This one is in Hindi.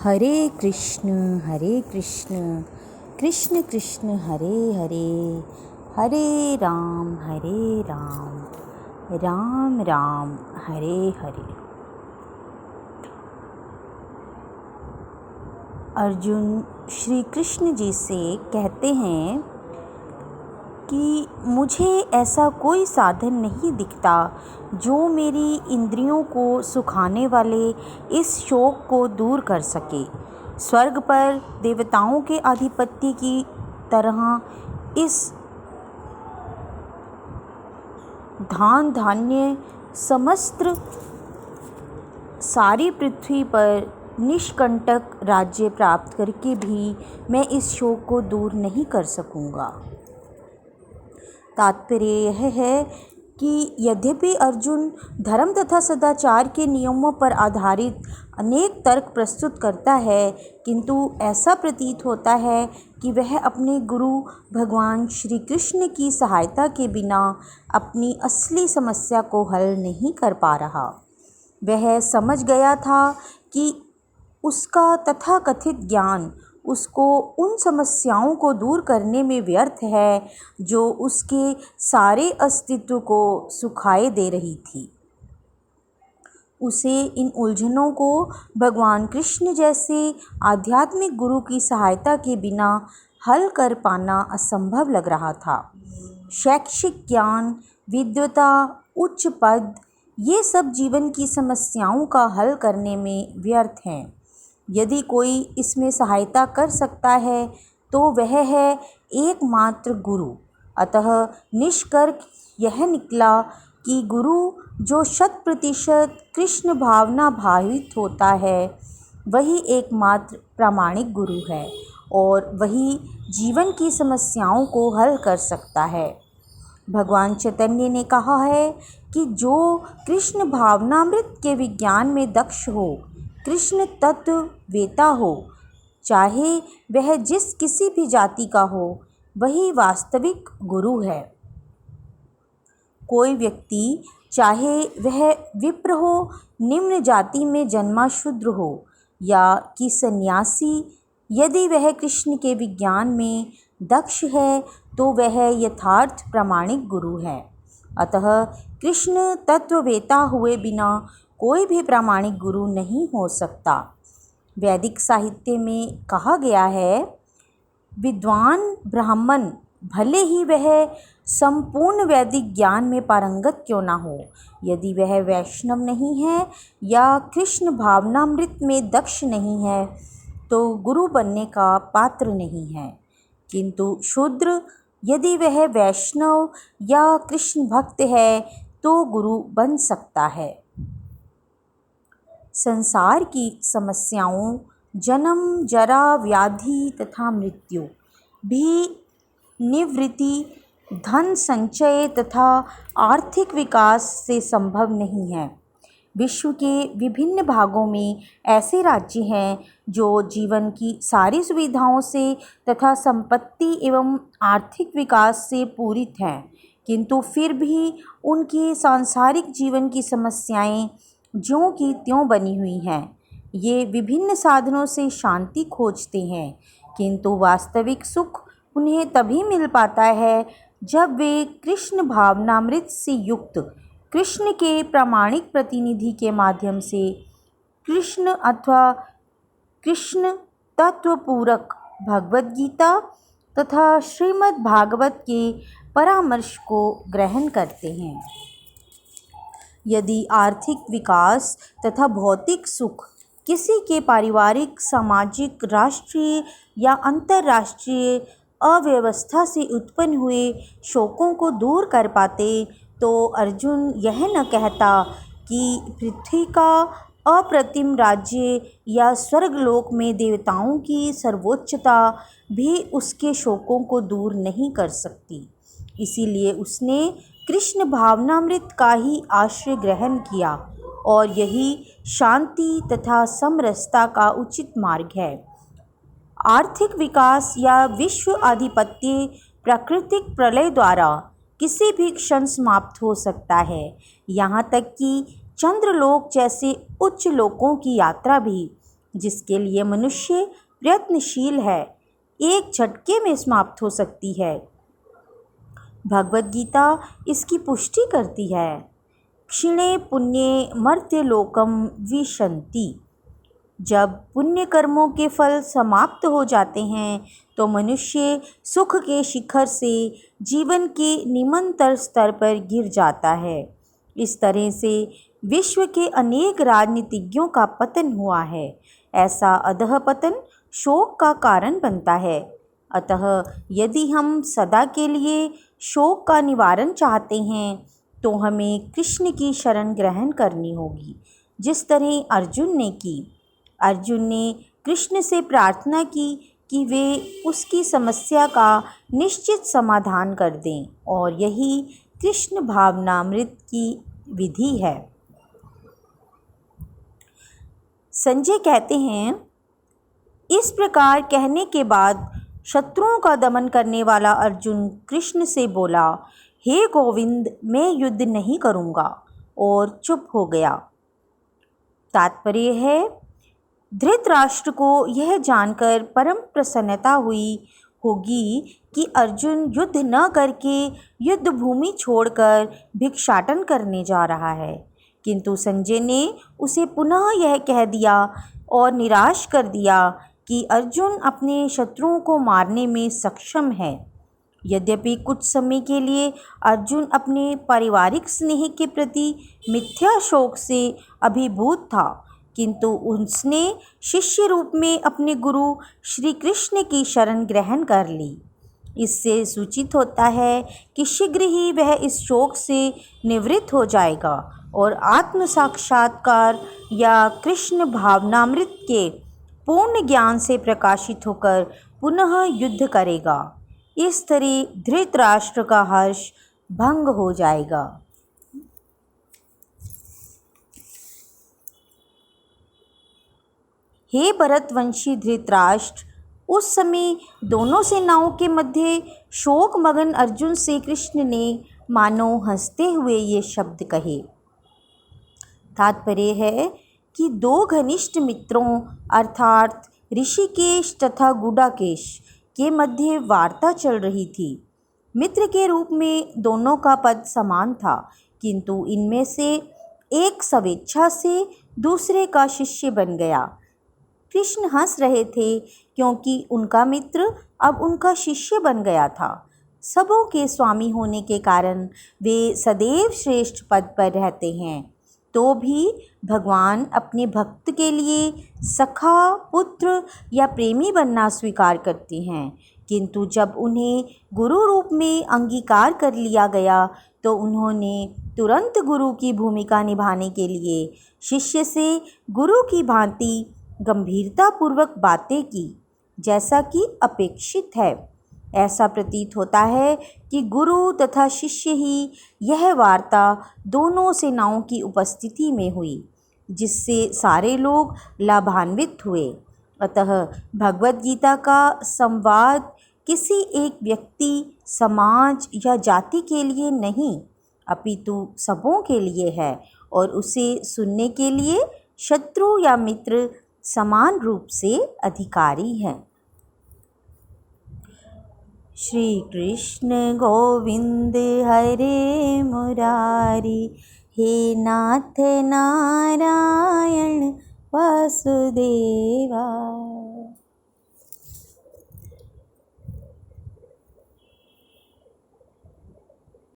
हरे कृष्ण कृष्ण कृष्ण हरे हरे, हरे राम राम राम हरे हरे। अर्जुन श्री कृष्ण जी से कहते हैं कि मुझे ऐसा कोई साधन नहीं दिखता जो मेरी इंद्रियों को सुखाने वाले इस शोक को दूर कर सके। स्वर्ग पर देवताओं के आधिपत्य की तरह इस धान्य समस्त सारी पृथ्वी पर निष्कंटक राज्य प्राप्त करके भी मैं इस शोक को दूर नहीं कर सकूँगा। तात्पर्य यह है कि यद्यपि अर्जुन धर्म तथा सदाचार के नियमों पर आधारित अनेक तर्क प्रस्तुत करता है, किंतु ऐसा प्रतीत होता है कि वह अपने गुरु भगवान श्री कृष्ण की सहायता के बिना अपनी असली समस्या को हल नहीं कर पा रहा। वह समझ गया था कि उसका तथाकथित ज्ञान उसको उन समस्याओं को दूर करने में व्यर्थ है जो उसके सारे अस्तित्व को सुखाए दे रही थी। उसे इन उलझनों को भगवान कृष्ण जैसे आध्यात्मिक गुरु की सहायता के बिना हल कर पाना असंभव लग रहा था। शैक्षिक ज्ञान, विद्वता, उच्च पद, ये सब जीवन की समस्याओं का हल करने में व्यर्थ हैं। यदि कोई इसमें सहायता कर सकता है तो वह है एकमात्र गुरु। अतः निष्कर्ष यह निकला कि गुरु जो 100% कृष्ण भावना भावित होता है वही एकमात्र प्रामाणिक गुरु है और वही जीवन की समस्याओं को हल कर सकता है। भगवान चैतन्य ने कहा है कि जो कृष्ण भावनामृत के विज्ञान में दक्ष हो, कृष्ण तत्व वेता हो, चाहे वह जिस किसी भी जाति का हो, वही वास्तविक गुरु है। कोई व्यक्ति चाहे वह विप्र हो, निम्न जाति में जन्मा शूद्र हो या कि सन्यासी, यदि वह कृष्ण के विज्ञान में दक्ष है तो वह यथार्थ प्रामाणिक गुरु है। अतः कृष्ण तत्ववेता हुए बिना कोई भी प्रामाणिक गुरु नहीं हो सकता। वैदिक साहित्य में कहा गया है, विद्वान ब्राह्मण भले ही वह संपूर्ण वैदिक ज्ञान में पारंगत क्यों ना हो, यदि वह वैष्णव नहीं है या कृष्ण भावनामृत में दक्ष नहीं है तो गुरु बनने का पात्र नहीं है। किंतु शूद्र यदि वह वैष्णव या कृष्ण भक्त है तो गुरु बन सकता है। संसार की समस्याओं, जन्म, जरा, व्याधि तथा मृत्यु भी निवृत्ति, धन संचय तथा आर्थिक विकास से संभव नहीं है। विश्व के विभिन्न भागों में ऐसे राज्य हैं जो जीवन की सारी सुविधाओं से तथा संपत्ति एवं आर्थिक विकास से पूरित हैं, किंतु फिर भी उनकी सांसारिक जीवन की समस्याएं ज्यों की त्यों बनी हुई हैं। ये विभिन्न साधनों से शांति खोजते हैं, किंतु वास्तविक सुख उन्हें तभी मिल पाता है जब वे कृष्ण भावनामृत से युक्त कृष्ण के प्रामाणिक प्रतिनिधि के माध्यम से कृष्ण अथवा कृष्ण तत्वपूरक भगवद गीता तथा श्रीमद् भागवत के परामर्श को ग्रहण करते हैं। यदि आर्थिक विकास तथा भौतिक सुख किसी के पारिवारिक, सामाजिक, राष्ट्रीय या अंतर्राष्ट्रीय अव्यवस्था से उत्पन्न हुए शोकों को दूर कर पाते तो अर्जुन यह न कहता कि पृथ्वी का अप्रतिम राज्य या स्वर्गलोक में देवताओं की सर्वोच्चता भी उसके शोकों को दूर नहीं कर सकती। इसीलिए उसने कृष्ण भावनामृत का ही आश्रय ग्रहण किया और यही शांति तथा समरसता का उचित मार्ग है। आर्थिक विकास या विश्व आधिपत्य प्राकृतिक प्रलय द्वारा किसी भी क्षण समाप्त हो सकता है। यहाँ तक कि चंद्रलोक जैसे उच्च लोकों की यात्रा भी जिसके लिए मनुष्य प्रयत्नशील है, एक झटके में समाप्त हो सकती है। भगवद गीता इसकी पुष्टि करती है। क्षिणे पुण्ये मर्त्य लोकम विशन्ति। जब पुण्य कर्मों के फल समाप्त हो जाते हैं तो मनुष्य सुख के शिखर से जीवन के निम्नतर स्तर पर गिर जाता है। इस तरह से विश्व के अनेक राजनीतिज्ञों का पतन हुआ है। ऐसा अधः पतन शोक का कारण बनता है। अतः यदि हम सदा के लिए शोक का निवारण चाहते हैं तो हमें कृष्ण की शरण ग्रहण करनी होगी, जिस तरह अर्जुन ने की। अर्जुन ने कृष्ण से प्रार्थना की कि वे उसकी समस्या का निश्चित समाधान कर दें, और यही कृष्ण भावनामृत की विधि है। संजय कहते हैं, इस प्रकार कहने के बाद शत्रुओं का दमन करने वाला अर्जुन कृष्ण से बोला, हे गोविंद, मैं युद्ध नहीं करूँगा, और चुप हो गया। तात्पर्य है, धृतराष्ट्र को यह जानकर परम प्रसन्नता हुई होगी कि अर्जुन युद्ध न करके युद्ध भूमि छोड़कर भिक्षाटन करने जा रहा है, किंतु संजय ने उसे पुनः यह कह दिया और निराश कर दिया कि अर्जुन अपने शत्रुओं को मारने में सक्षम है। यद्यपि कुछ समय के लिए अर्जुन अपने पारिवारिक स्नेह के प्रति मिथ्या शोक से अभिभूत था, किंतु उसने शिष्य रूप में अपने गुरु श्री कृष्ण की शरण ग्रहण कर ली। इससे सूचित होता है कि शीघ्र ही वह इस शोक से निवृत्त हो जाएगा और आत्म साक्षात्कार या कृष्ण भावनामृत के पूर्ण ज्ञान से प्रकाशित होकर पुनः युद्ध करेगा। इस तरह धृतराष्ट्र का हर्ष भंग हो जाएगा। हे भरतवंशी धृतराष्ट्र, उस समय दोनों सेनाओं के मध्य शोक मगन अर्जुन से कृष्ण ने मानो हंसते हुए ये शब्द कहे। तात्पर्य है कि दो घनिष्ठ मित्रों अर्थात ऋषिकेश तथा गुडाकेश के मध्य वार्ता चल रही थी। मित्र के रूप में दोनों का पद समान था, किंतु इनमें से एक स्वेच्छा से दूसरे का शिष्य बन गया। कृष्ण हंस रहे थे क्योंकि उनका मित्र अब उनका शिष्य बन गया था। सबों के स्वामी होने के कारण वे सदैव श्रेष्ठ पद पर रहते हैं। तो भी भगवान अपने भक्त के लिए सखा, पुत्र या प्रेमी बनना स्वीकार करते हैं, किंतु जब उन्हें गुरु रूप में अंगीकार कर लिया गया तो उन्होंने तुरंत गुरु की भूमिका निभाने के लिए शिष्य से गुरु की भांति गंभीरतापूर्वक बातें की, जैसा कि अपेक्षित है। ऐसा प्रतीत होता है कि गुरु तथा शिष्य ही यह वार्ता दोनों सेनाओं की उपस्थिति में हुई, जिससे सारे लोग लाभान्वित हुए। अतः भगवद गीता का संवाद किसी एक व्यक्ति, समाज या जाति के लिए नहीं, अपितु सबों के लिए है, और उसे सुनने के लिए शत्रु या मित्र समान रूप से अधिकारी हैं। श्री कृष्ण गोविंद हरे मुरारी, हे नाथ नारायण वासुदेवा।